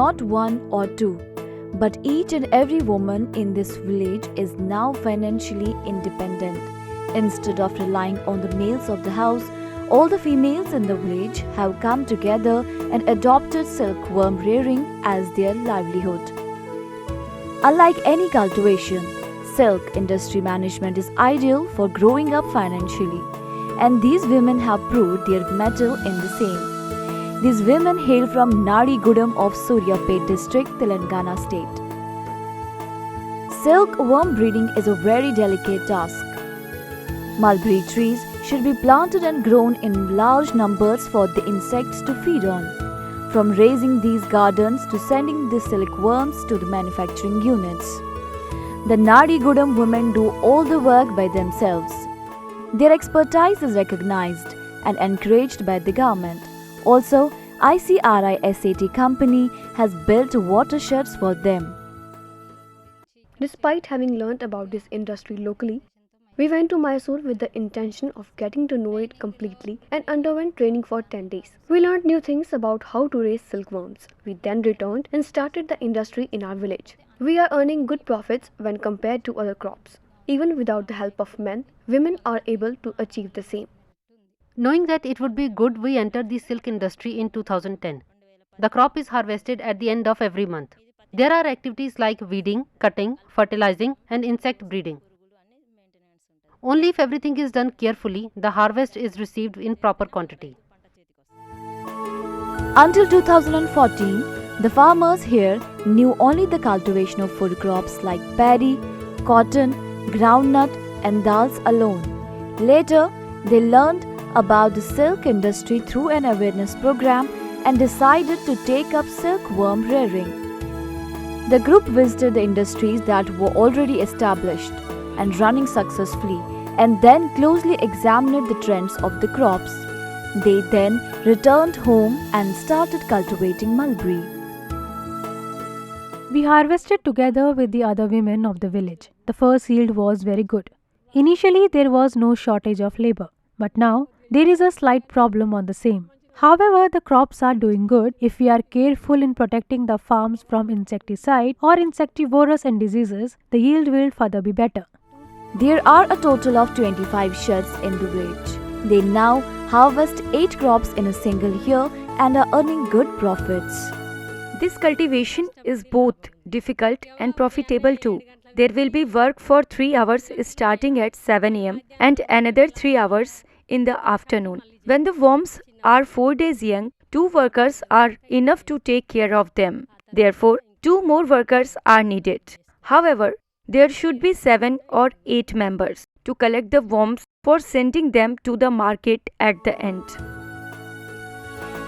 not one or two, but each and every woman in this village is now financially independent. Instead of relying on the males of the house, all the females in the village have come together and adopted silkworm rearing as their livelihood. Unlike any cultivation, silk industry management is ideal for growing up financially, and these women have proved their mettle in the same. These women hail from Narigudam of Suryapet district, Telangana state. Silkworm breeding is a very delicate task. Mulberry trees should be planted and grown in large numbers for the insects to feed on. From raising these gardens to sending the silkworms to the manufacturing units, the Narigudam women do all the work by themselves. Their expertise is recognized and encouraged by the government. Also, ICRI SAT company has built watersheds for them. Despite having learnt about this industry locally, we went to Mysore with the intention of getting to know it completely and underwent training for 10 days. We learned new things about how to raise silkworms. We then returned and started the industry in our village. We are earning good profits when compared to other crops. Even without the help of men, women are able to achieve the same. Knowing that it would be good, we entered the silk industry in 2010. The crop is harvested at the end of every month. There are activities like weeding, cutting, fertilizing and insect breeding. Only if everything is done carefully, the harvest is received in proper quantity. Until 2014, the farmers here knew only the cultivation of food crops like paddy, cotton, groundnut and dals alone. Later, they learned about the silk industry through an awareness program and decided to take up silkworm rearing. The group visited the industries that were already established and running successfully, and then closely examined the trends of the crops. They then returned home and started cultivating mulberry. We harvested together with the other women of the village. The first yield was very good. Initially, there was no shortage of labor, but now there is a slight problem on the same. However, the crops are doing good if we are careful in protecting the farms from insecticide or insectivorous and diseases. The yield will further be better. There are a total of 25 sheds in the village. They now harvest 8 crops in a single year and are earning good profits. This cultivation is both difficult and profitable too. There will be work for 3 hours starting at 7 am and another 3 hours in the afternoon. When the worms are 4 days young, 2 workers are enough to take care of them. Therefore, 2 more workers are needed. However, there should be 7 or 8 members to collect the worms for sending them to the market at the end.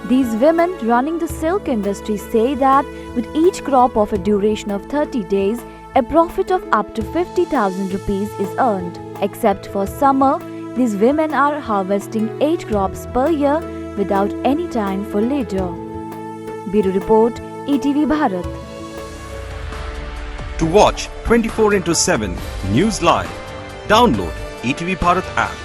These women running the silk industry say that with each crop of a duration of 30 days, a profit of up to 50,000 rupees is earned. Except for summer, these women are harvesting 8 crops per year without any time for leisure. Bureau Report, ETV Bharat. To watch 24/7 News Live, download ETV Bharat app.